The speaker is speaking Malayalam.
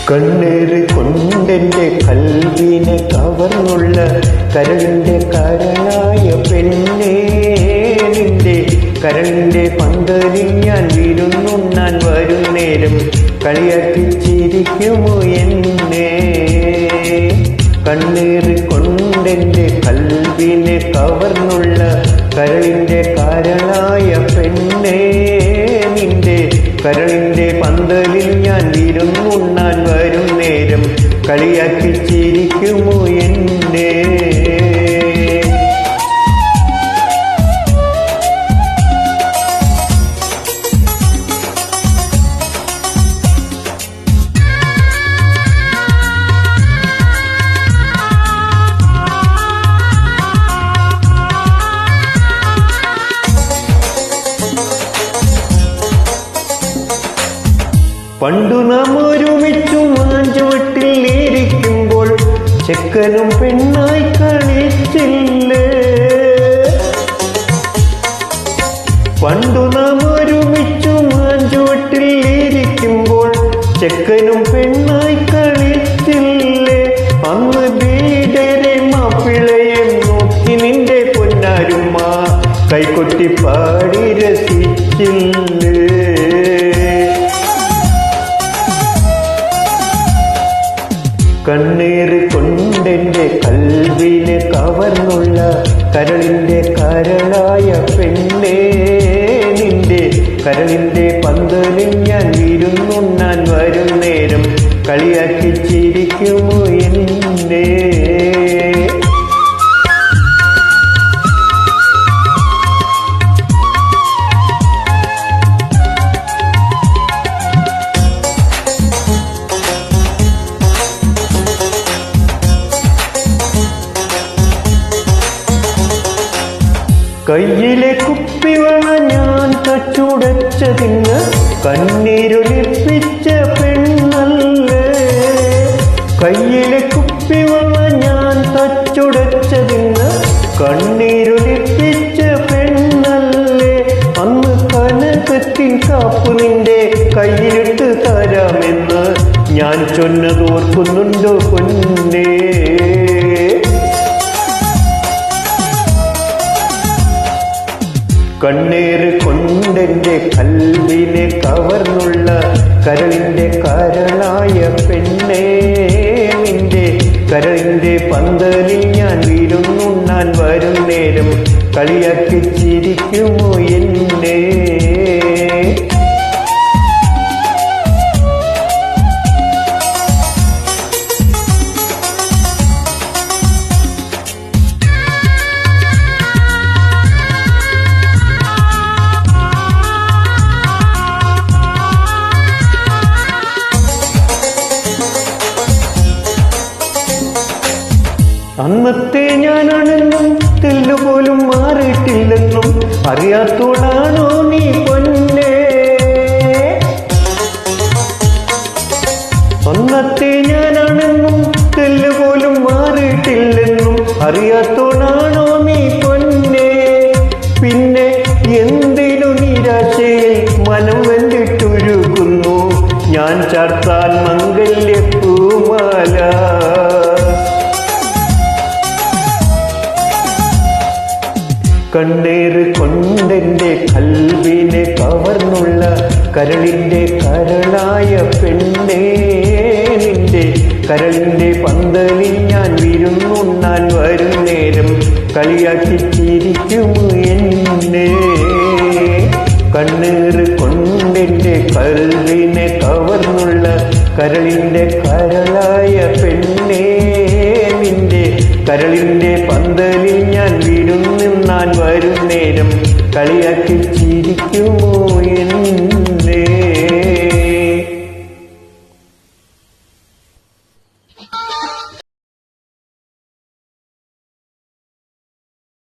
കണ്ണേറ് കൊണ്ടെന്റെ കൽവിനെ കവർന്നുള്ള കരളിന്റെ കരളായ പെണ്ണേ, നിന്റെ കരളിന്റെ പന്തലിൽ ഞാൻ വിരുന്നുണ്ണാൻ വരും നേരം കളിയാക്കി ചിരിക്കുമോ എന്നെ? കണ്ണേറ് കൊണ്ടെന്റെ കൽവിനെ കവർന്നുള്ള കരളിന്റെ കരളായ പെണ്ണേ, നിന്റെ കരളിന്റെ പന്തലിൽ ഞാൻ വിരുന്നുണ്ണാൻ വരും നേരം കളിയാക്കി ചിരിക്കുമോ എന്നെ? പണ്ടു നാം ഒരുമിച്ചു മാഞ്ചുവട്ടിൽ ഇരിക്കുമ്പോൾ ചെക്കനും പെണ്ണായി കളിച്ചില്ലേ? പണ്ടു നാം ഒരുമിച്ചു മാഞ്ചുവട്ടിൽ ഇരിക്കുമ്പോൾ ചെക്കനും പെണ്ണായി കളിച്ചില്ലേ? അന്ന് വീടരെ മാപ്പിളയെ നോക്കി നിന്റെ പൊന്നാരുമ്മ കൈകൊട്ടി പാടി രസിച്ചില്ലേ? കണ്ണീര് കൊണ്ടെന്റെ കൽവിനെ കവർന്നുള്ള കരളിന്റെ കരളായ പെണ്ണേ, നിന്റെ കരളിന്റെ പന്തലിൽ ഞാൻ വിരുന്നുണ്ണാൻ വരും നേരം കളിയാക്കി ചിരിക്കുമോ എന്നെ? കയ്യിലെ കുപ്പിവള ഞാൻ തച്ചുടച്ചതിന് കണ്ണീരൊലിപ്പിച്ച പെണ്ണല്ലേ? കയ്യിലെ കുപ്പിവള ഞാൻ തച്ചുടച്ചതിന് കണ്ണീരൊലിപ്പിച്ച പെണ്ണല്ലേ? അന്ന് കനകത്തിൻ കാപ്പ് നിന്റെ കയ്യിലിട്ട് തരാമെന്ന് ഞാൻ ചൊന്നതോർക്കുന്നുണ്ടോ പൊന്നേ? കണ്ണേറ് കൊണ്ടെന്റെ കൽവിനെ കവർന്നുള്ള കരളിന്റെ കരളായ പെണ്ണേ, നിന്റെ കരളിന്റെ പന്തലിൽ ഞാൻ വിരുന്നുണ്ണാൻ വരും നേരം കളിയാക്കി ചിരിക്കുമോ എന്നെ? അന്നത്തെ ഞാനാണെന്നും തെല്ലുപോലും മാറിയിട്ടില്ലെന്നും അറിയാത്തോളാണോ നീ പൊന്നേ? അന്നത്തെ ഞാനാണെന്നും തെല്ലുപോലും മാറിയിട്ടില്ലെന്നും അറിയാത്തോളാണോ നീ പൊന്നേ? പിന്നെ എന്തിനു നിരാശയിൽ മനം വെന്തിട്ടുരുകുന്നു ഞാൻ ചാർത്താൻ മംഗല്യപ്പൂമാല? കണ്ണേറ് കൊണ്ടെന്റെ കൽവിനെ കവർന്നുള്ള കരളിന്റെ കരളായ പെണ്ണേ, നിന്റെ കരളിന്റെ പന്തലിൽ ഞാൻ വിരുന്നുണ്ണാൻ വരും നേരം കളിയാക്കി ചിരിക്കുമോ എന്നെ? കണ്ണേറ് കൊണ്ടെന്റെ കൽവിനെ കവർന്നുള്ള കരളിന്റെ കരളായ പെണ്ണേ, നിന്റെ കരളിന്റെ പന്തലിൽ ഞാൻ വിരുന്നുണ്ണാൻ വരും നേരം കളിയാക്കി ചിരിക്കുമോ